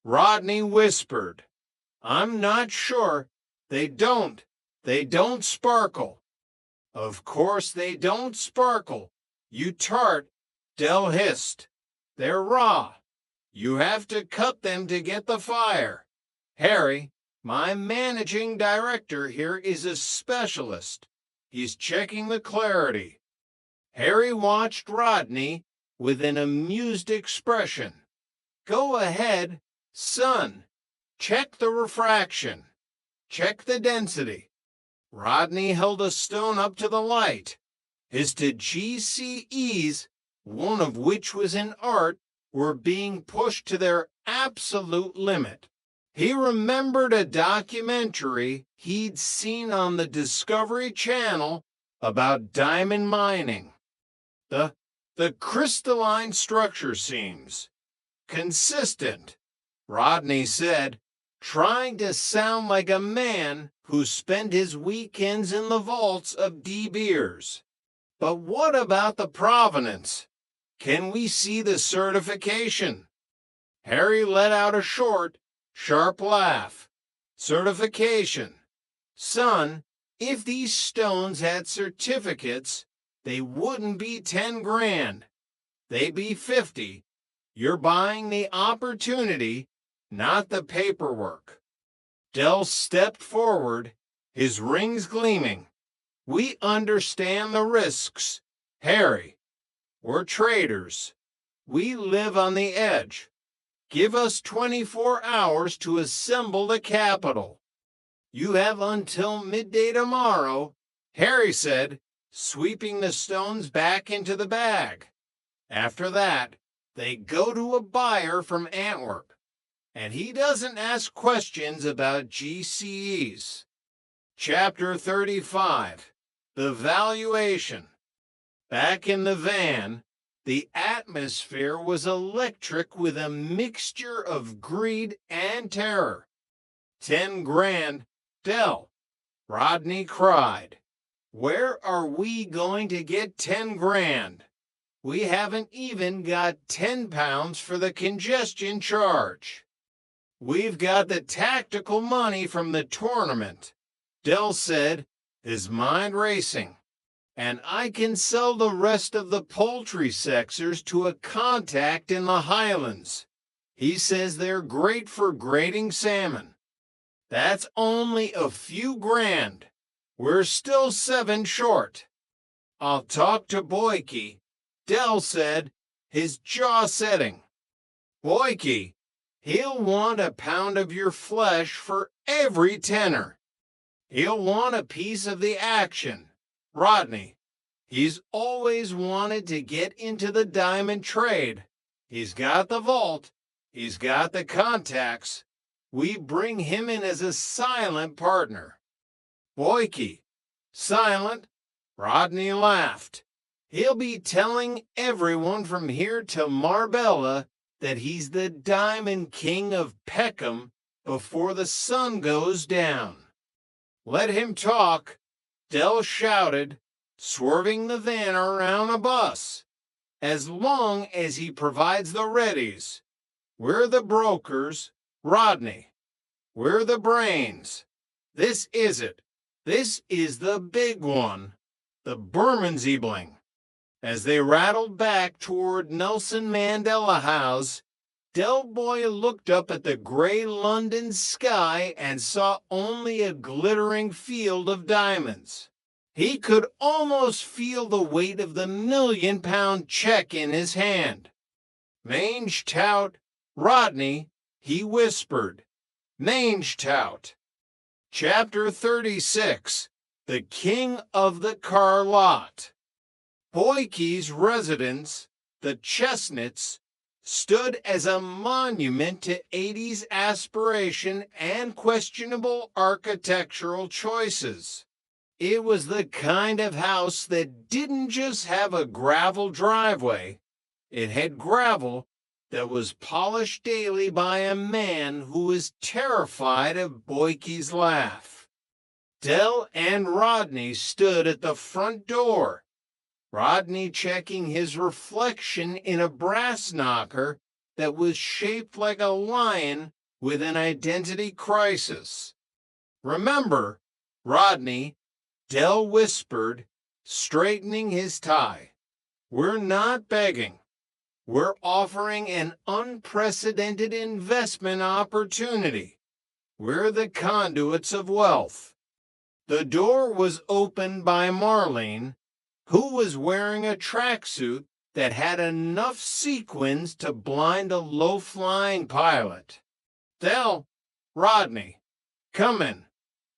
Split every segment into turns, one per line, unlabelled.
Rodney whispered. I'm not sure. They don't. They don't sparkle. Of course they don't sparkle. You tart, Del hissed. They're raw. You have to cut them to get the fire. Harry, my managing director here is a specialist. He's checking the clarity. Harry watched Rodney with an amused expression. Go ahead, son. Check the refraction. Check the density. Rodney held a stone up to the light. His two GCEs, one of which was in art, were being pushed to their absolute limit. He remembered a documentary he'd seen on the Discovery Channel about diamond mining. The crystalline structure seems consistent, Rodney said, trying to sound like a man who spent his weekends in the vaults of De Beers. But what about the provenance? Can we see the certification? Harry let out a short, sharp laugh. Certification. Son, if these stones had certificates, they wouldn't be 10 grand. They'd be 50. You're buying the opportunity, not the paperwork. Del stepped forward, his rings gleaming. We understand the risks, Harry. We're traders. We live on the edge. Give us 24 hours to assemble the capital. You have until midday tomorrow, Harry said, sweeping the stones back into the bag. After that, they go to a buyer from Antwerp, and he doesn't ask questions about GCEs. Chapter 35. The Valuation. Back in the van, the atmosphere was electric with a mixture of greed and terror. 10 grand, Del, Rodney cried. Where are we going to get 10 grand? We haven't even got 10 pounds for the congestion charge. We've got the tactical money from the tournament, Del said, his mind racing. And I can sell the rest of the poultry sexers to a contact in the Highlands. He says they're great for grading salmon. That's only a few grand. We're still 7 short. I'll talk to Boyke, Del said, his jaw setting. Boyke, he'll want a pound of your flesh for every tenner. He'll want a piece of the action. Rodney, he's always wanted to get into the diamond trade. He's got the vault. He's got the contacts. We bring him in as a silent partner. Boyke, silent? Rodney laughed. He'll be telling everyone from here to Marbella that he's the Diamond King of Peckham before the sun goes down. Let him talk, Del shouted, swerving the van around a bus. As long as he provides the readies. We're the brokers, Rodney. We're the brains. This is it. This is the big one, the Bermondsey-bling. As they rattled back toward Nelson Mandela House, Del Boy looked up at the gray London sky and saw only a glittering field of diamonds. He could almost feel the weight of the £1,000,000 check in his hand. Mange tout, Rodney, he whispered. Mange tout. Chapter 36. The King of the Car Lot. Boyke's residence, the Chestnuts, stood as a monument to 80s aspiration and questionable architectural choices. It was the kind of house that didn't just have a gravel driveway. It had gravel that was polished daily by a man who was terrified of Boyke's laugh. Del and Rodney stood at the front door, Rodney checking his reflection in a brass knocker that was shaped like a lion with an identity crisis. "Remember, Rodney," Dell whispered, straightening his tie. "We're not begging. We're offering an unprecedented investment opportunity. We're the conduits of wealth." The door was opened by Marlene, who was wearing a tracksuit that had enough sequins to blind a low-flying pilot. "Dell, Rodney, come in.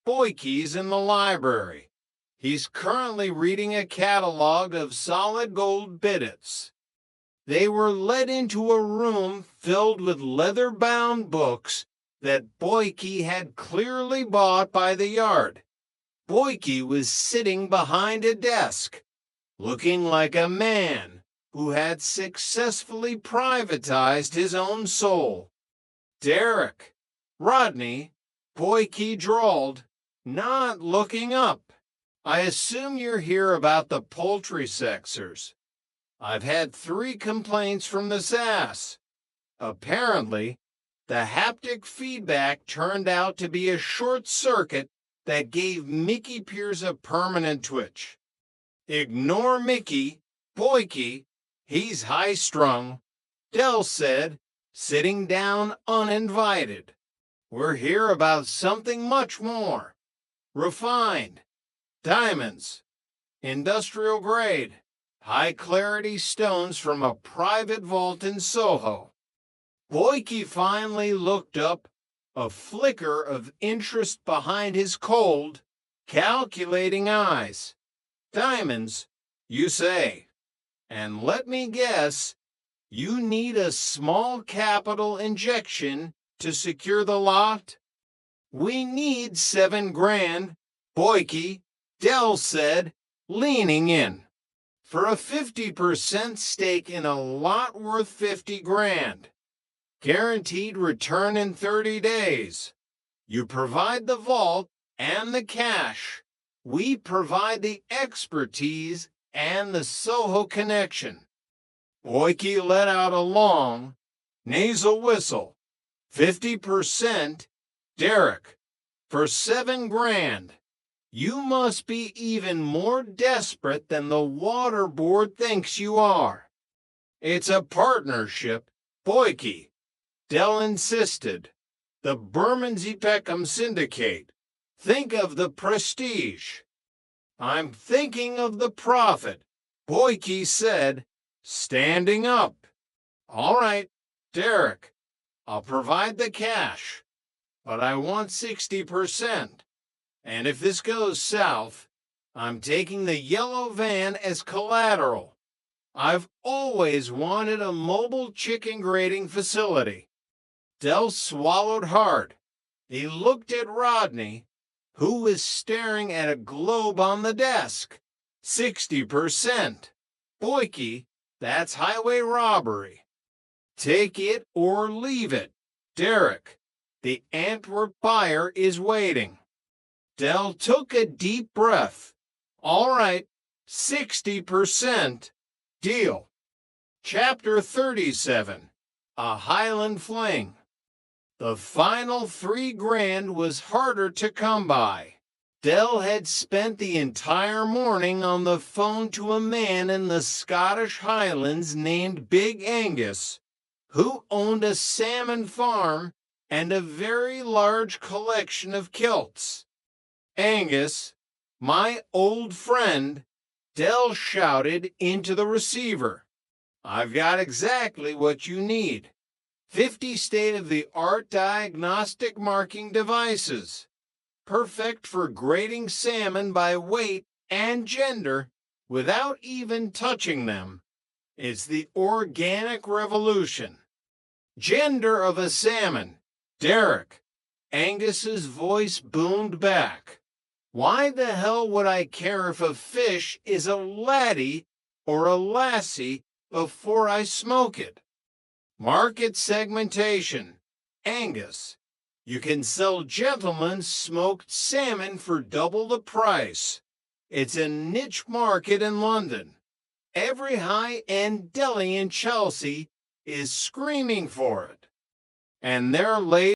Boykey's in the library. He's currently reading a catalog of solid gold bidets." They were led into a room filled with leather-bound books that Boykey had clearly bought by the yard. Boykey was sitting behind a desk, looking like a man who had successfully privatized his own soul. "Derek, Rodney," Boykey drawled, not looking up. "I assume you're here about the poultry sexers. I've had 3 complaints from the SAS. Apparently, the haptic feedback turned out to be a short circuit that gave Mickey Pierce a permanent twitch. Ignore Mickey, Boykey, he's high-strung," Dell said, sitting down uninvited. "We're here about something much more. Refined. Diamonds. Industrial grade. High-clarity stones from a private vault in Soho." Boykey finally looked up, a flicker of interest behind his cold, calculating eyes. "Diamonds, you say? And let me guess, you need a small capital injection to secure the lot?" "We need 7 grand, Boykey," Dell said, leaning in. "For a 50% stake in a lot worth 50 grand. Guaranteed return in 30 days. You provide the vault and the cash. We provide the expertise and the Soho connection." Boykey let out a long, nasal whistle. 50%, Derek, for 7 grand. You must be even more desperate than the water board thinks you are. "It's a partnership, Boykey," Dell insisted. "The Bermondsey Peckham Syndicate. Think of the prestige." "I'm thinking of the profit," Boykey said, standing up. "All right, Derek, I'll provide the cash, but I want 60%. And if this goes south, I'm taking the yellow van as collateral. I've always wanted a mobile chicken grading facility." Dell swallowed hard. He looked at Rodney, who was staring at a globe on the desk. 60%. Boykey, that's highway robbery. "Take it or leave it, Derek. The Antwerp buyer is waiting." Dell took a deep breath. "All right, 60%. Deal." Chapter 37. A Highland Fling. The final 3 grand was harder to come by. Dell had spent the entire morning on the phone to a man in the Scottish Highlands named Big Angus, who owned a salmon farm and a very large collection of kilts. "Angus, my old friend," Dell shouted into the receiver. "I've got exactly what you need. 50 state-of-the-art diagnostic marking devices, perfect for grading salmon by weight and gender without even touching them. It's the organic revolution." "Gender of a salmon, Derek," Angus's voice boomed back. "Why the hell would I care if a fish is a laddie or a lassie before I smoke it?" "Market segmentation, Angus. You can sell gentlemen's smoked salmon for double the price. It's a niche market in London. Every high-end deli in Chelsea is screaming for it. And they're laid